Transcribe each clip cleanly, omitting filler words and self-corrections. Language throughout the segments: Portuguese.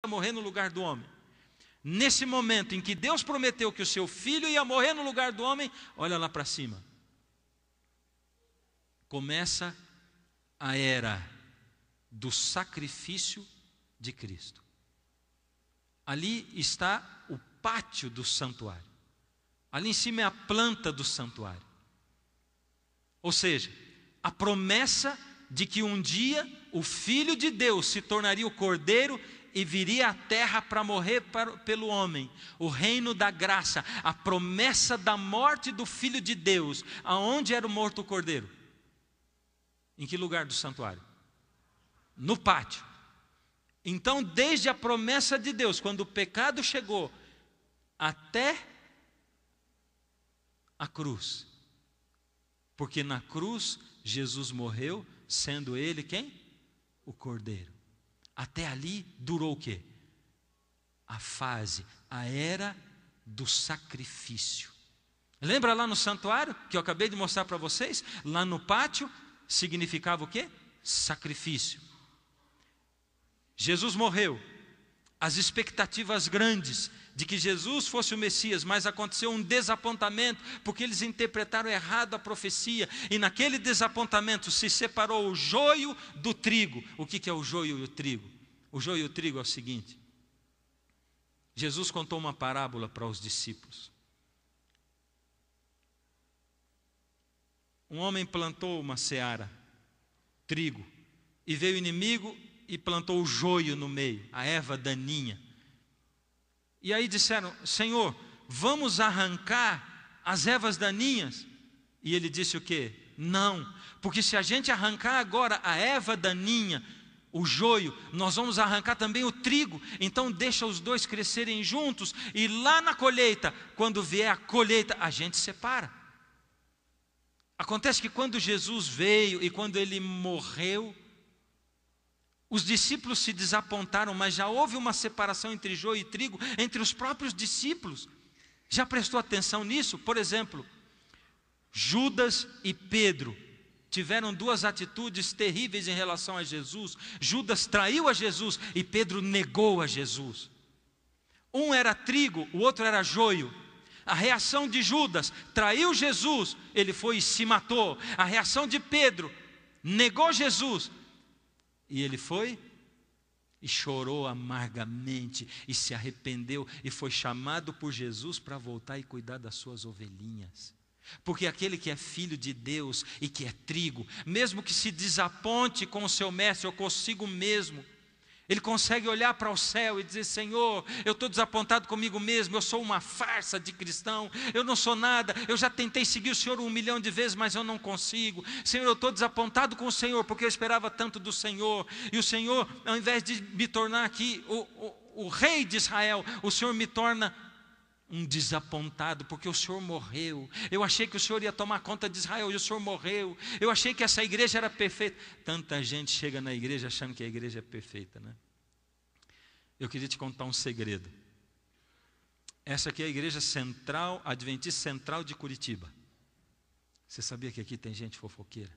morrer no lugar do homem. Nesse momento em que Deus prometeu que o seu filho ia morrer no lugar do homem, olha lá para cima. Começa a era do sacrifício de Cristo. Ali está o pátio do santuário. Ali em cima é a planta do santuário. Ou seja, a promessa de que um dia o Filho de Deus se tornaria o Cordeiro e viria à terra para morrer pelo homem. O reino da graça, a promessa da morte do Filho de Deus. Aonde era o morto o Cordeiro? Em que lugar do santuário? No pátio. Então, desde a promessa de Deus, quando o pecado chegou, até a cruz. Porque na cruz, Jesus morreu, sendo ele quem? O Cordeiro. Até ali durou o quê? A fase, a era do sacrifício. Lembra lá no santuário, que eu acabei de mostrar para vocês? Lá no pátio, significava o quê? Sacrifício. Jesus morreu. As expectativas grandes de que Jesus fosse o Messias, mas aconteceu um desapontamento, porque eles interpretaram errado a profecia, e naquele desapontamento se separou o joio do trigo. O que é o joio e o trigo? O joio e o trigo é o seguinte: Jesus contou uma parábola para os discípulos. Um homem plantou uma seara, trigo, e veio o inimigo e plantou o joio no meio, a erva daninha. E aí disseram: Senhor, vamos arrancar as ervas daninhas? E ele disse o quê? Não, porque se a gente arrancar agora a erva daninha, o joio, nós vamos arrancar também o trigo. Então deixa os dois crescerem juntos, e lá na colheita, quando vier a colheita, a gente separa. Acontece que quando Jesus veio e quando ele morreu, os discípulos se desapontaram, mas já houve uma separação entre joio e trigo entre os próprios discípulos. Já prestou atenção nisso? Por exemplo, Judas e Pedro tiveram duas atitudes terríveis em relação a Jesus. Judas traiu a Jesus e Pedro negou a Jesus. Um era trigo, o outro era joio. A reação de Judas: traiu Jesus, ele foi e se matou. A reação de Pedro: negou Jesus, e ele foi e chorou amargamente e se arrependeu e foi chamado por Jesus para voltar e cuidar das suas ovelhinhas. Porque aquele que é filho de Deus e que é trigo, mesmo que se desaponte com o seu mestre ou consigo mesmo, ele consegue olhar para o céu e dizer: Senhor, eu estou desapontado comigo mesmo, eu sou uma farsa de cristão, eu não sou nada, eu já tentei seguir o Senhor 1 milhão de vezes, mas eu não consigo. Senhor, eu estou desapontado com o Senhor, porque eu esperava tanto do Senhor, e o Senhor, ao invés de me tornar aqui o rei de Israel, o Senhor me torna um desapontado, porque o Senhor morreu. Eu achei que o Senhor ia tomar conta de Israel e o Senhor morreu. Eu achei que essa igreja era perfeita. Tanta gente chega na igreja achando que a igreja é perfeita, né? Eu queria te contar um segredo. Essa aqui é a igreja central, Adventista Central de Curitiba. Você sabia que aqui tem gente fofoqueira?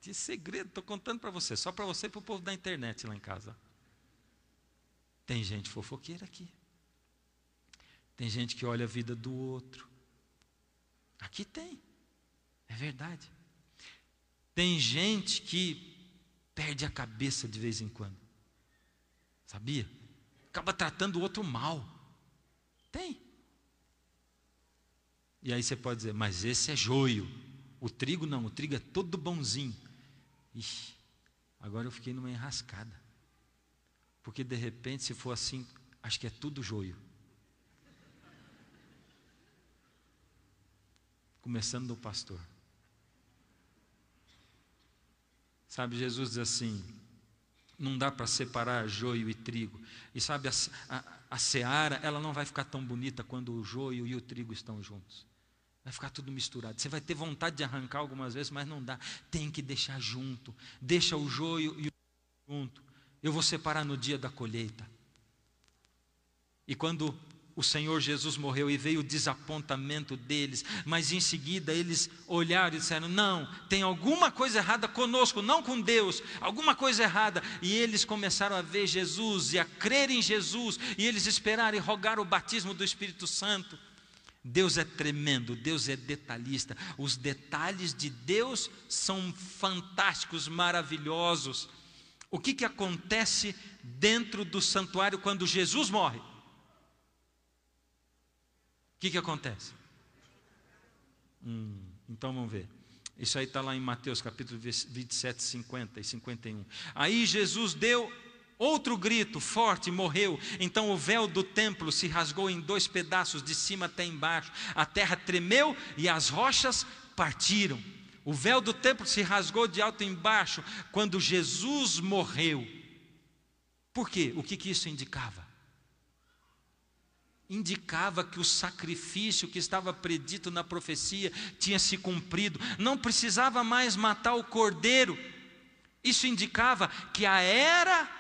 De segredo, estou contando para você, só para você e para o povo da internet lá em casa. Tem gente fofoqueira aqui. Tem gente que olha a vida do outro. Aqui tem, é verdade. Tem gente que perde a cabeça de vez em quando. Sabia? Acaba tratando o outro mal. Tem. E aí você pode dizer: mas esse é joio. O trigo não, o trigo é todo bonzinho. Ixi, agora eu fiquei numa enrascada. Porque de repente, se for assim, acho que é tudo joio. Começando do pastor. Sabe, Jesus diz assim: não dá para separar joio e trigo. E sabe, a seara, ela não vai ficar tão bonita quando o joio e o trigo estão juntos. Vai ficar tudo misturado. Você vai ter vontade de arrancar algumas vezes, mas não dá. Tem que deixar junto. Deixa o joio e o trigo junto. Eu vou separar no dia da colheita. E quando o Senhor Jesus morreu e veio o desapontamento deles, mas em seguida eles olharam e disseram: não, tem alguma coisa errada conosco, não com Deus, alguma coisa errada. E eles começaram a ver Jesus e a crer em Jesus, e eles esperaram e rogaram o batismo do Espírito Santo. Deus é tremendo, Deus é detalhista. Os detalhes de Deus são fantásticos, maravilhosos. O que acontece dentro do santuário quando Jesus morre? O que acontece? Então vamos ver. Isso aí está lá em Mateus capítulo 27, 50 e 51. Aí Jesus deu outro grito forte e morreu. Então o véu do templo se rasgou em 2 pedaços, de cima até embaixo. A terra tremeu e as rochas partiram. O véu do templo se rasgou de alto embaixo quando Jesus morreu. Por quê? O que isso indicava? Indicava que o sacrifício que estava predito na profecia tinha se cumprido. Não precisava mais matar o cordeiro. Isso indicava que a era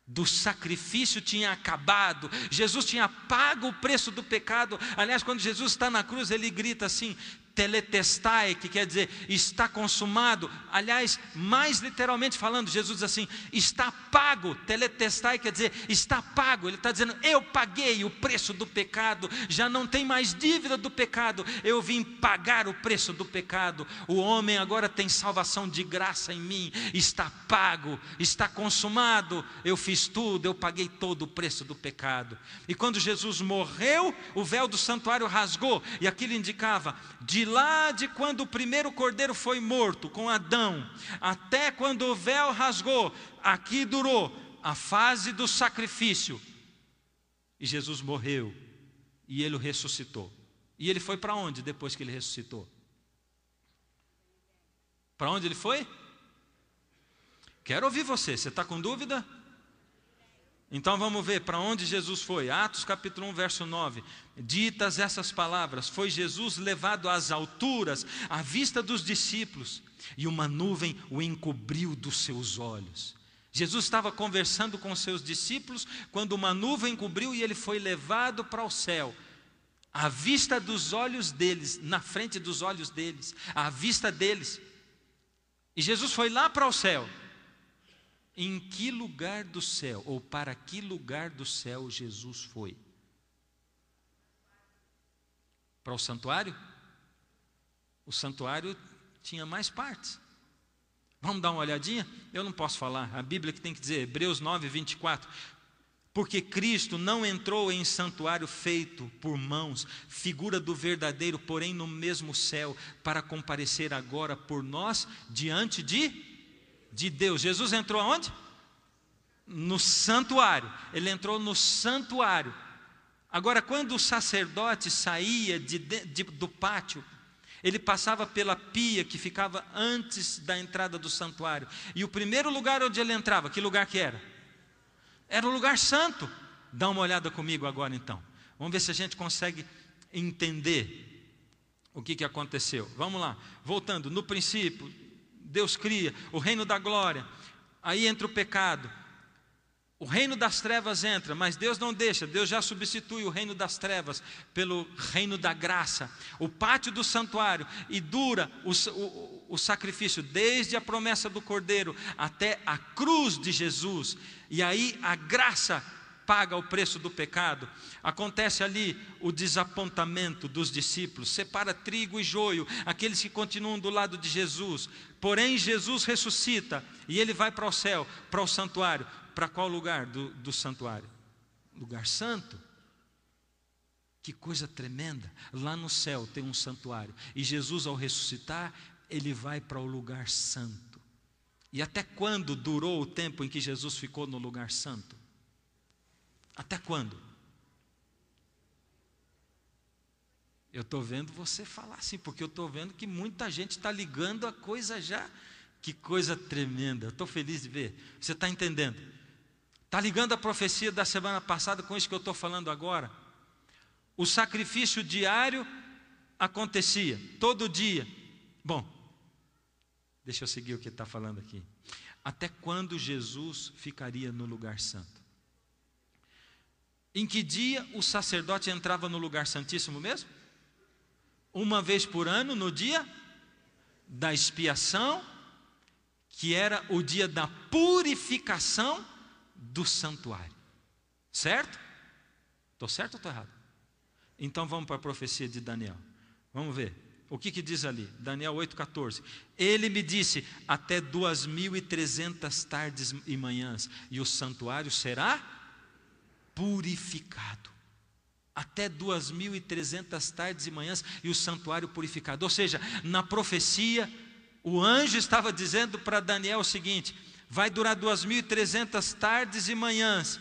do sacrifício tinha acabado. Jesus tinha pago o preço do pecado. Aliás, quando Jesus está na cruz, ele grita assim: teletestai, que quer dizer está consumado. Aliás, mais literalmente falando, Jesus diz assim: está pago. Teletestai quer dizer está pago. Ele está dizendo: eu paguei o preço do pecado, já não tem mais dívida do pecado, eu vim pagar o preço do pecado. O homem agora tem salvação de graça em mim, está pago, está consumado. Eu fiz tudo, eu paguei todo o preço do pecado. E quando Jesus morreu, o véu do santuário rasgou, e aquilo indicava de lá de quando o primeiro cordeiro foi morto com Adão, até quando o véu rasgou, aqui durou a fase do sacrifício. E Jesus morreu, e ele o ressuscitou. E ele foi para onde depois que ele ressuscitou? Para onde ele foi? Quero ouvir você está com dúvida? Então vamos ver para onde Jesus foi. Atos capítulo 1, verso 9. Ditas essas palavras, foi Jesus levado às alturas, à vista dos discípulos, e uma nuvem o encobriu dos seus olhos. Jesus estava conversando com seus discípulos, quando uma nuvem encobriu e ele foi levado para o céu, à vista dos olhos deles, na frente dos olhos deles, à vista deles. E Jesus foi lá para o céu. Em que lugar do céu, ou para que lugar do céu Jesus foi? Para o santuário? O santuário tinha mais partes. Vamos dar uma olhadinha? Eu não posso falar, a Bíblia que tem que dizer, Hebreus 9, 24. Porque Cristo não entrou em santuário feito por mãos, figura do verdadeiro, porém no mesmo céu, para comparecer agora por nós diante de Deus. Jesus entrou aonde? No santuário. Ele entrou no santuário. Agora, quando o sacerdote saía do pátio, ele passava pela pia que ficava antes da entrada do santuário. E o primeiro lugar onde ele entrava, que lugar que era? Era o lugar santo. Dá uma olhada comigo agora então. Vamos ver se a gente consegue entender o que aconteceu. Vamos lá. Voltando, no princípio Deus cria o reino da glória, aí entra o pecado, o reino das trevas entra, mas Deus não deixa, Deus já substitui o reino das trevas pelo reino da graça, o pátio do santuário, e dura o sacrifício, desde a promessa do cordeiro até a cruz de Jesus, e aí a graça paga o preço do pecado. Acontece ali o desapontamento dos discípulos, separa trigo e joio, aqueles que continuam do lado de Jesus. Porém Jesus ressuscita e ele vai para o céu, para o santuário. Para qual lugar do santuário? Lugar santo. Que coisa tremenda. Lá no céu tem um santuário, e Jesus, ao ressuscitar, ele vai para o lugar santo. E até quando durou o tempo em que Jesus ficou no lugar santo? Até quando? Eu estou vendo você falar assim, porque eu estou vendo que muita gente está ligando a coisa já. Que coisa tremenda, eu estou feliz de ver. Você está entendendo? Está ligando a profecia da semana passada com isso que eu estou falando agora? O sacrifício diário acontecia, todo dia. Bom, deixa eu seguir o que está falando aqui. Até quando Jesus ficaria no lugar santo? Em que dia o sacerdote entrava no lugar santíssimo mesmo? Uma vez por ano, no dia da expiação, que era o dia da purificação do santuário. Certo? Estou certo ou estou errado? Então vamos para a profecia de Daniel. Vamos ver. O que diz ali? Daniel 8,14. Ele me disse, até 2.300 tardes e manhãs, e o santuário será purificado. Até 2.300 tardes e manhãs, e o santuário purificado. Ou seja, na profecia, o anjo estava dizendo para Daniel o seguinte: vai durar 2.300 tardes e manhãs,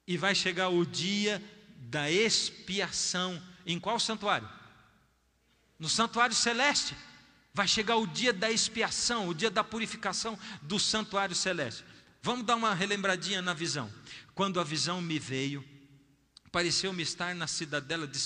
e vai chegar o dia da expiação. Em qual santuário? No santuário celeste. Vai chegar o dia da expiação, o dia da purificação do santuário celeste. Vamos dar uma relembradinha na visão. Quando a visão me veio, pareceu-me estar na cidadela de